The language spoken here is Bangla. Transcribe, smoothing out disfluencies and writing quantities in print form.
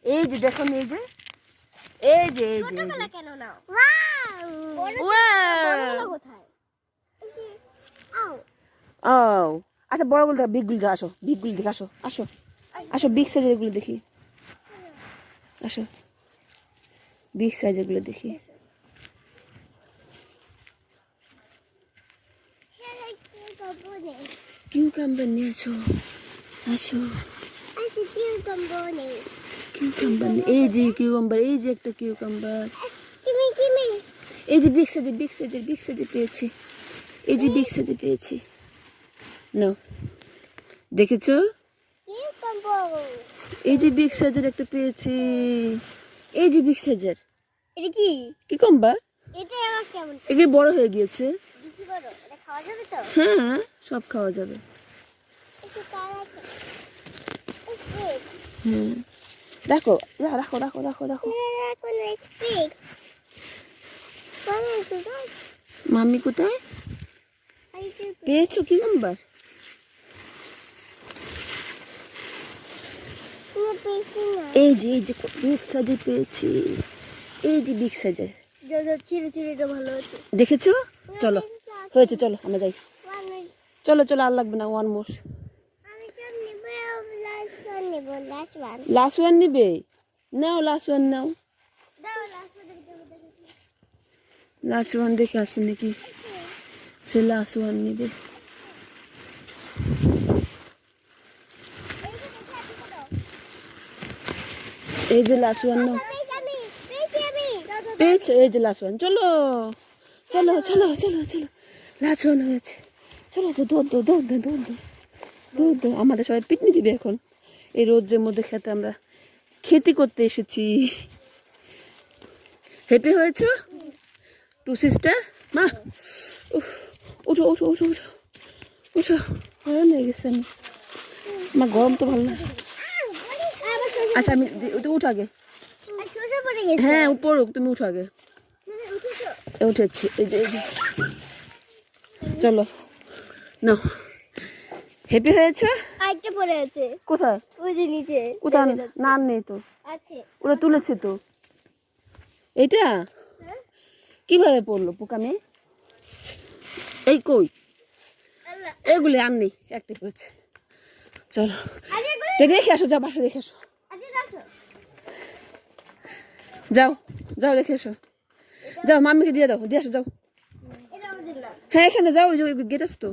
এই যে দেখুন, এই যে আচ্ছা, বড়গুলো দেখো, বিগগুলো দেখো, আসো বিগগুলো দেখে আসো, আসো আসো, বিগ সাইজের এগুলো দেখি, আসো বিগ সাইজের গুলো দেখি। কিউকাম্বার নিয়ে আসো, আসো কিউকাম্বার, এই যে কিউকাম্বার, এই যে একটা কিউকাম্বার, এই যে বিগ সাইজের পেয়েছি, এই যে বিগ সাইজের পেয়েছি, নাও দেখেছো, এই যে বিগ সাইজের একটা পেয়েছি, এই যে বিগ সাইজের। এটা কি কিউকাম্বার? এটা আবার কেমন? এগুলো বড় হয়ে গিয়েছে। বেশি বড়, এটা খাওয়া যাবে তো? হ্যাঁ, সব খাওয়া যাবে। হুম, রাখো রাখো রাখো রাখো রাখো। মাম্মি কোথায় পেয়েছো কিউকাম্বার? এই যে বিগ সাইজের পেয়েছি, এই যে বিগ সাইজের। ভালো হচ্ছে, দেখেছো? চলো হয়েছে, চলো আমরা যাই, চলো চলো, আর লাগবে না, ওয়ান মোর। লাস্ট ওয়ান নিবে? নাও লাস্ট ওয়ান নাও, লাস্ট ওয়ান দেখে আসছে নাকি, সে লাস্ট ওয়ান নিবে। এই যে লাস্ট ওয়ান নাও, পেয়েছো, এই যে লাস্ট ওয়ান, চলো চলো চলো চলো চলো, লাস্ট ওয়ান হয়েছে, চলো তো, দৌড় দৌড় দৌড় দৌড় দৌড় দৌড় দৌড়। আমাদের সবাই পিটনি দিবে এখন, এই রোদ্রের মধ্যে খেতে, আমরা খেতে করতে এসেছি। হ্যাপি হয়েছো টু সিস্টার? মা উঠো উঠো উঠো উঠো উঠো, হয়রান হয়ে গেছে আমি, আমার গরম তো ভালো না। আচ্ছা আমি উঠো আগে, হ্যাঁ পড়ুক, তুমি উঠো আগে, উঠেছি, এই যে চলো নাও। হ্যাপি হয়েছে? আরেকটা পড়ে আছে কোথায়? ওই যে নিচে। কোথায়? না নেই তো, আছে, ওরা তুলেছে তো। এইটা কিভাবে পড়লো পোকামে? এই কই, এগুলি আর নেই, একটা পড়েছে। চলো রেখে আসো, যাও বাসা রেখে আসো, যাও যাও রেখে এসো, যাও মাম্মিকে দিয়ে দাও, দিয়ে আসো যাও। হ্যাঁ এখানে যাও, ওই যে গেট আছে তো।